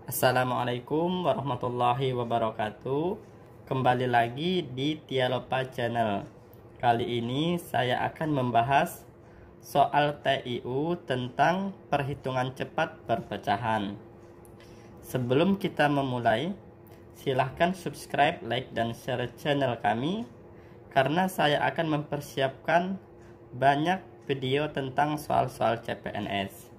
Assalamualaikum warahmatullahi wabarakatuh. Kembali lagi di Tialopa Channel. Kali ini saya akan membahas soal TIU tentang perhitungan cepat perpecahan. Sebelum kita memulai, silahkan subscribe, like, dan share channel kami, karena saya akan mempersiapkan banyak video tentang soal-soal CPNS.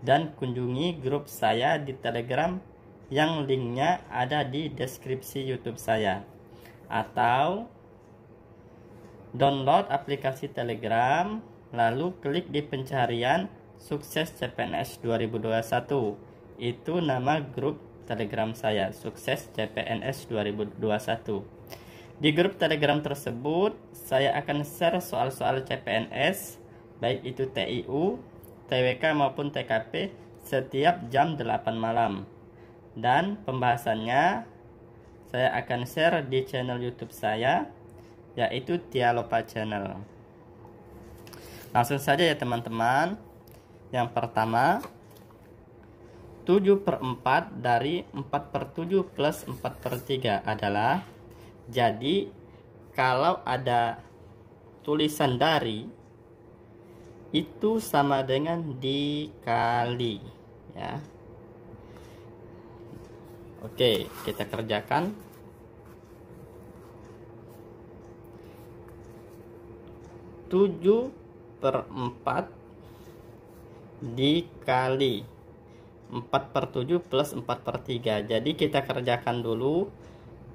Dan kunjungi grup saya di Telegram yang linknya ada di deskripsi YouTube saya, atau download aplikasi Telegram lalu klik di pencarian Sukses CPNS 2021. Itu nama grup Telegram saya, Sukses CPNS 2021. Di grup Telegram tersebut saya akan share soal-soal CPNS, baik itu TIU, TWK maupun TKP, setiap jam 8 malam. Dan pembahasannya saya akan share di channel YouTube saya, yaitu Tialopa Channel. Langsung saja ya teman-teman. Yang pertama, 7/4 dari 4/7 plus 4/3 adalah, jadi kalau ada tulisan dari itu sama dengan dikali ya. Oke, kita kerjakan. 7/4 dikali 4/7 plus 4/3. Jadi kita kerjakan dulu.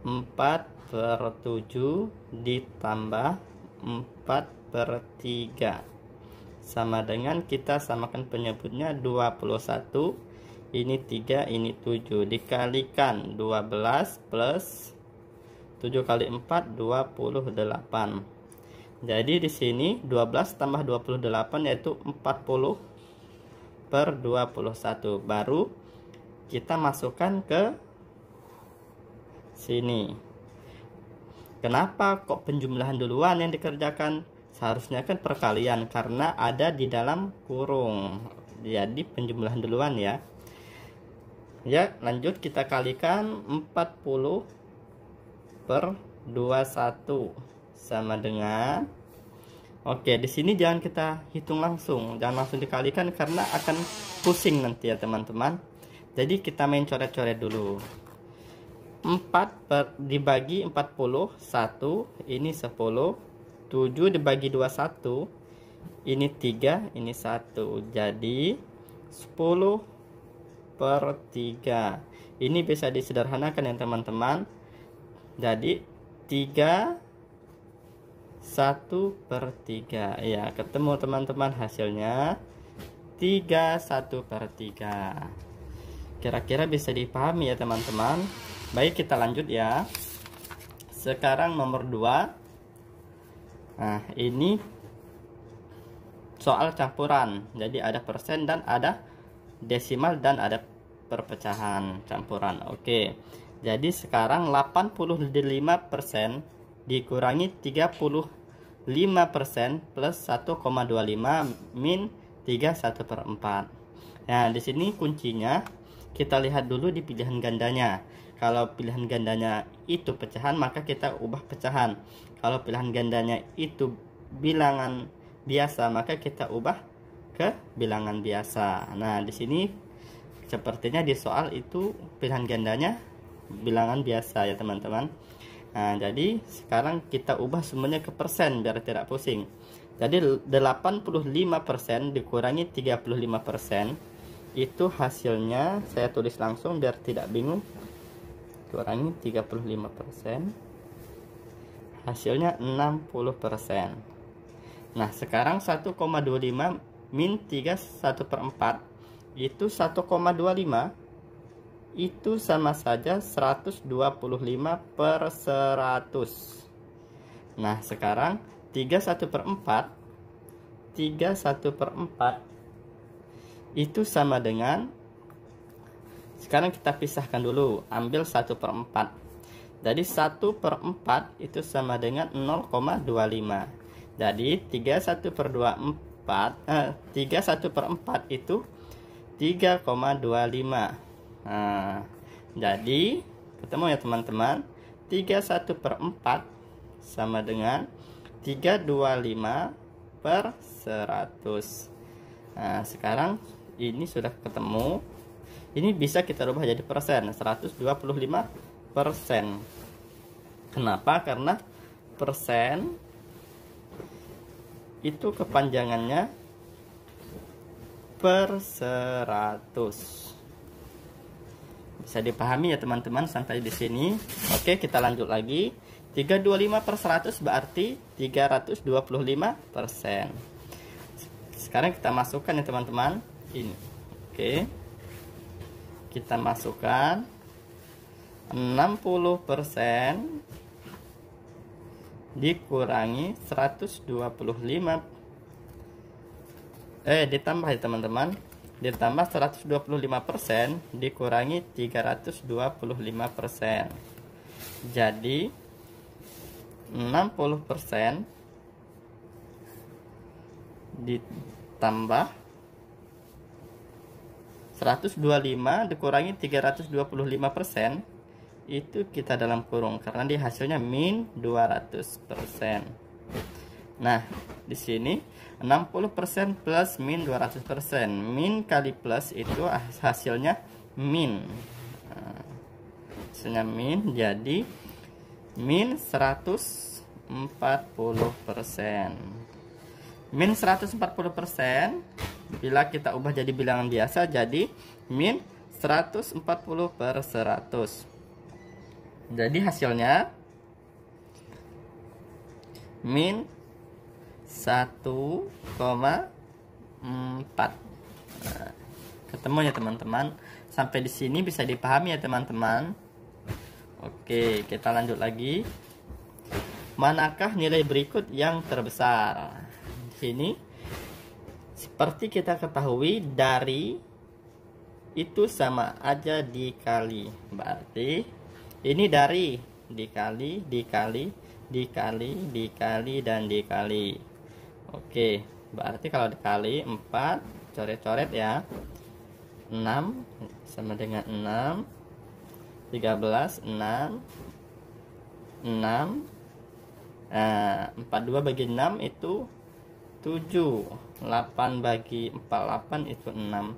4/7 ditambah 4/3 sama dengan, kita samakan penyebutnya 21. Ini 3, ini 7, dikalikan 12 plus 7 kali 4 28. Jadi di sini 12 tambah 28 yaitu 40/21. Baru kita masukkan ke sini. Kenapa kok penjumlahan duluan yang dikerjakan? Seharusnya kan perkalian, karena ada di dalam kurung. Jadi penjumlahan duluan ya. Ya, lanjut kita kalikan 40/21 sama dengan, oke, di sini jangan kita hitung langsung, jangan langsung dikalikan karena akan pusing nanti ya teman-teman. Jadi kita main coret-coret dulu. 4 dibagi 40, 1, ini 10. 7 dibagi 21, ini 3, ini 1. Jadi 10/3. Ini bisa disederhanakan ya teman-teman. Jadi 3 1/3 ya, ketemu teman-teman hasilnya 3 1/3. Kira-kira bisa dipahami ya teman-teman. Baik, kita lanjut ya. Sekarang nomor 2. Nah, ini soal campuran. Jadi ada persen dan ada desimal dan ada perpecahan campuran. Oke. Jadi sekarang 85% dikurangi 35% plus 1,25 min 3/1/4. Nah, di sini kuncinya kita lihat dulu di pilihan gandanya. Kalau pilihan gandanya itu pecahan, maka kita ubah pecahan. Kalau pilihan gandanya itu bilangan biasa, maka kita ubah ke bilangan biasa. Nah, di sini sepertinya di soal itu pilihan gandanya bilangan biasa ya teman-teman. Nah, jadi sekarang kita ubah semuanya ke persen biar tidak pusing. Jadi 85% dikurangi 35%, itu hasilnya, saya tulis langsung biar tidak bingung. Kurangi 35%, hasilnya 60%. Nah, sekarang 1,25 min 3/1/4 itu 1,25, itu sama saja 125/100. Nah, sekarang 3/1/4 itu sama dengan, sekarang kita pisahkan dulu, ambil 1/4. Jadi 1/4 itu sama dengan 0,25. Jadi 3/1/4 itu 3,25. Nah, Jadi ketemu ya teman-teman, 31/4 sama dengan 325 per 100. Nah sekarang ini sudah ketemu. Ini bisa kita rubah jadi persen, 125%. Kenapa? Karena persen itu kepanjangannya per 100. Bisa dipahami ya teman-teman sampai di sini. Oke, kita lanjut lagi. 325 per 100 berarti 325%. Sekarang kita masukkan ya teman-teman. Ini. Oke. Kita masukkan 60% dikurangi 125. Ditambah ya teman-teman. Ditambah 125% dikurangi 325%. Jadi 60% ditambah 125 dikurangi 325%, itu kita dalam kurung karena di hasilnya min 200%. Nah, di sini 60% plus min 200%. Min kali plus itu hasilnya min. Nah, hasilnya min, jadi min 140%. Min 140% bila kita ubah jadi bilangan biasa jadi min 140 per 100. Jadi hasilnya min 1,4. Ketemu ya teman-teman. Sampai di sini bisa dipahami ya teman-teman. Oke, kita lanjut lagi. Manakah nilai berikut yang terbesar? Di sini seperti kita ketahui, dari itu sama aja dikali. Berarti ini dari dikali, dan dikali. Oke, berarti kalau dikali 4, coret-coret ya. 6 sama dengan 6. 13, 6. 6. Nah, 42 bagi 6 itu 7. 8 bagi 48 itu 6.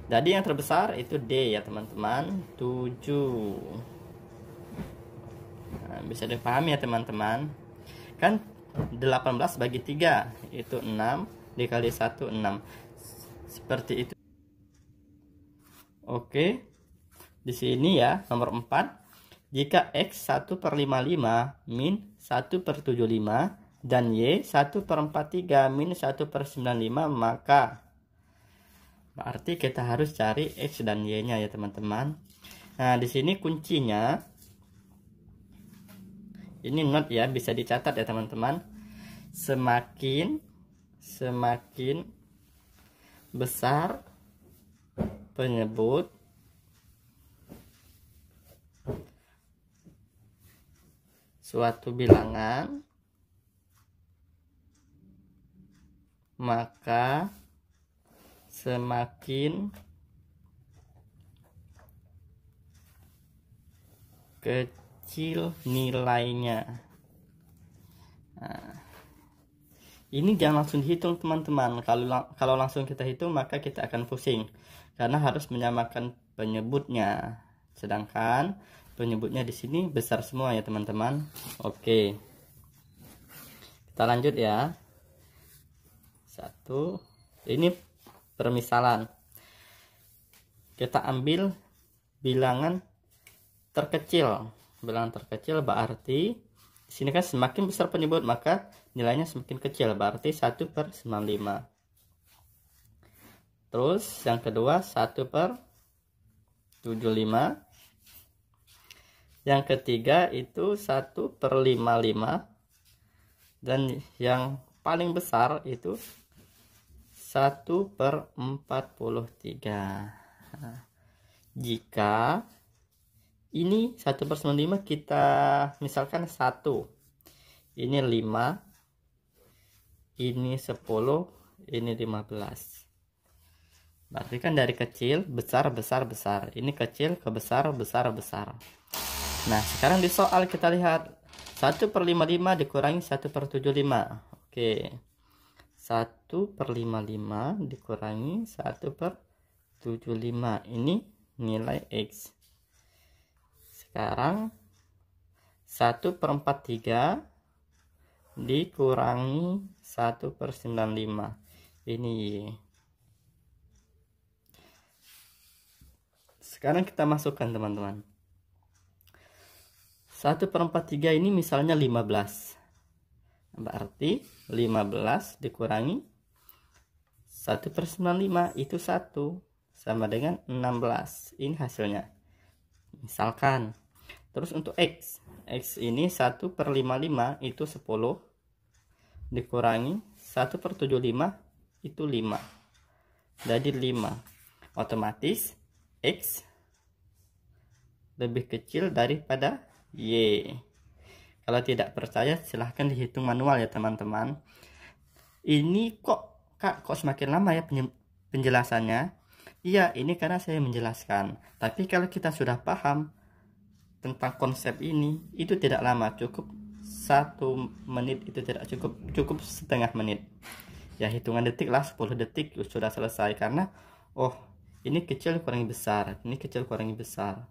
Jadi yang terbesar itu D ya teman-teman, 7. Nah, bisa dipahami ya teman-teman. Kan 18 bagi 3 itu 6, dikali 1 6. Seperti itu. Oke. Di sini ya nomor 4. Jika X 1/55 min 1/75 dan Y 1/43 min 1/95, maka berarti kita harus cari X dan Y nya ya teman-teman. Nah di sini kuncinya ini not ya, bisa dicatat ya teman-teman. Semakin besar penyebut suatu bilangan, maka semakin kecil nilainya. Nah, ini jangan langsung dihitung teman-teman. Kalau langsung kita hitung maka kita akan pusing karena harus menyamakan penyebutnya. Sedangkan penyebutnya di sini besar semua ya teman-teman. Oke. Kita lanjut ya. 1. Ini permisalan. Kita ambil bilangan terkecil. Bilangan terkecil berarti di sini kan semakin besar penyebut maka nilainya semakin kecil, berarti 1/95. Terus yang kedua 1/75. Yang ketiga itu 1/55. Dan yang paling besar itu 1/43. Nah, jika ini 1/95 kita misalkan 1, ini 5, ini 10, ini 15. Berarti kan dari kecil, besar, besar, besar. Ini kecil ke besar, besar, besar. Nah, sekarang di soal kita lihat 1/55 dikurangi 1/75. Oke. 1/55 dikurangi 1/75. Ini nilai X. Sekarang 1/43 dikurangi 1/95. Ini Y. Sekarang kita masukkan teman-teman. 1/43 ini misalnya 15. Berarti 15 dikurangi 1/95 itu 1 sama dengan 16. Ini hasilnya. Misalkan. Terus untuk X. X ini 1/55 itu 10. Dikurangi 1/75 itu 5. Jadi 5. Otomatis X lebih kecil daripada Y. Kalau tidak percaya silahkan dihitung manual ya teman-teman. Ini kok Kak kok semakin lama ya penjelasannya? Iya, ini karena saya menjelaskan. Tapi kalau kita sudah paham tentang konsep ini, itu tidak lama, cukup 1 menit, itu tidak cukup setengah menit. Ya hitungan detik lah, 10 detik sudah selesai. Karena oh ini kecil kurangi besar, ini kecil kurangi besar.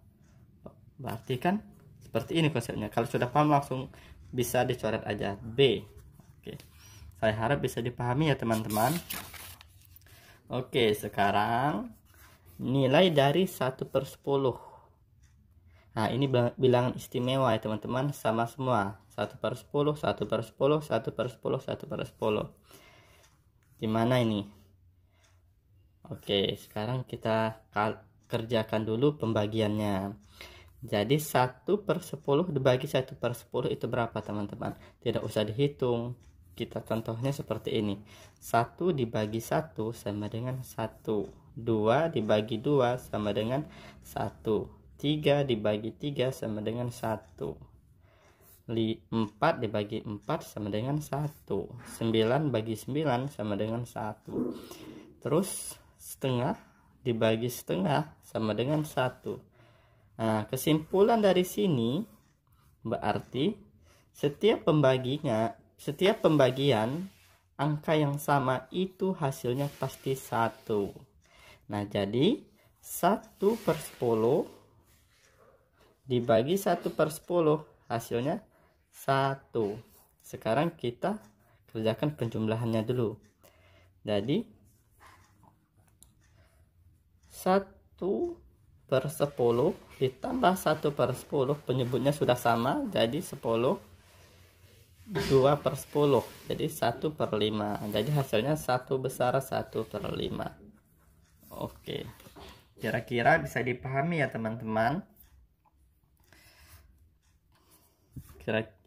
Berarti kan seperti ini konsepnya. Kalau sudah paham langsung bisa dicoret aja B. Oke. Saya harap bisa dipahami ya teman-teman. Oke, sekarang nilai dari 1/10. Nah, ini bilangan istimewa ya teman-teman, sama semua. 1/10, 1/10, 1/10, 1/10. Gimana ini? Oke, sekarang kita kerjakan dulu pembagiannya. Jadi 1/10 dibagi 1/10 itu berapa teman-teman? Tidak usah dihitung. Kita contohnya seperti ini. 1 dibagi 1 sama dengan 1. 2 dibagi 2 sama dengan 1. 3 dibagi 3 sama dengan 1. 4 dibagi 4 sama dengan 1. 9 bagi 9 sama dengan 1. Terus setengah dibagi setengah sama dengan 1. Nah, kesimpulan dari sini berarti setiap pembagian angka yang sama itu hasilnya pasti 1. Nah, jadi 1/10 dibagi 1/10 hasilnya 1. Sekarang kita kerjakan penjumlahannya dulu. Jadi 1/10 ditambah 1/10, penyebutnya sudah sama, jadi 10. 2/10, jadi 1/5. Jadi hasilnya 1 besar 1/5. Oke, kira-kira bisa dipahami ya teman-teman.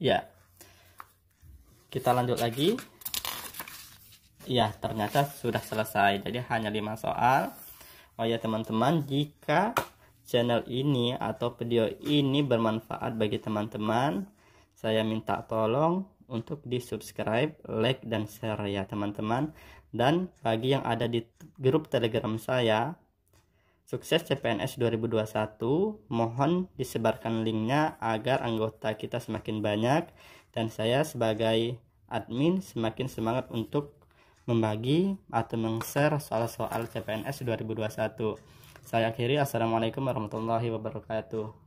Ya, kita lanjut lagi. Ya, ternyata sudah selesai. Jadi hanya 5 soal. Oh ya teman-teman, jika channel ini atau video ini bermanfaat bagi teman-teman, saya minta tolong untuk di subscribe, like, dan share ya teman-teman. Dan bagi yang ada di grup telegram saya, Sukses CPNS 2021, mohon disebarkan linknya agar anggota kita semakin banyak, dan saya sebagai admin semakin semangat untuk membagi atau meng-share soal-soal CPNS 2021. Saya akhiri, assalamualaikum warahmatullahi wabarakatuh.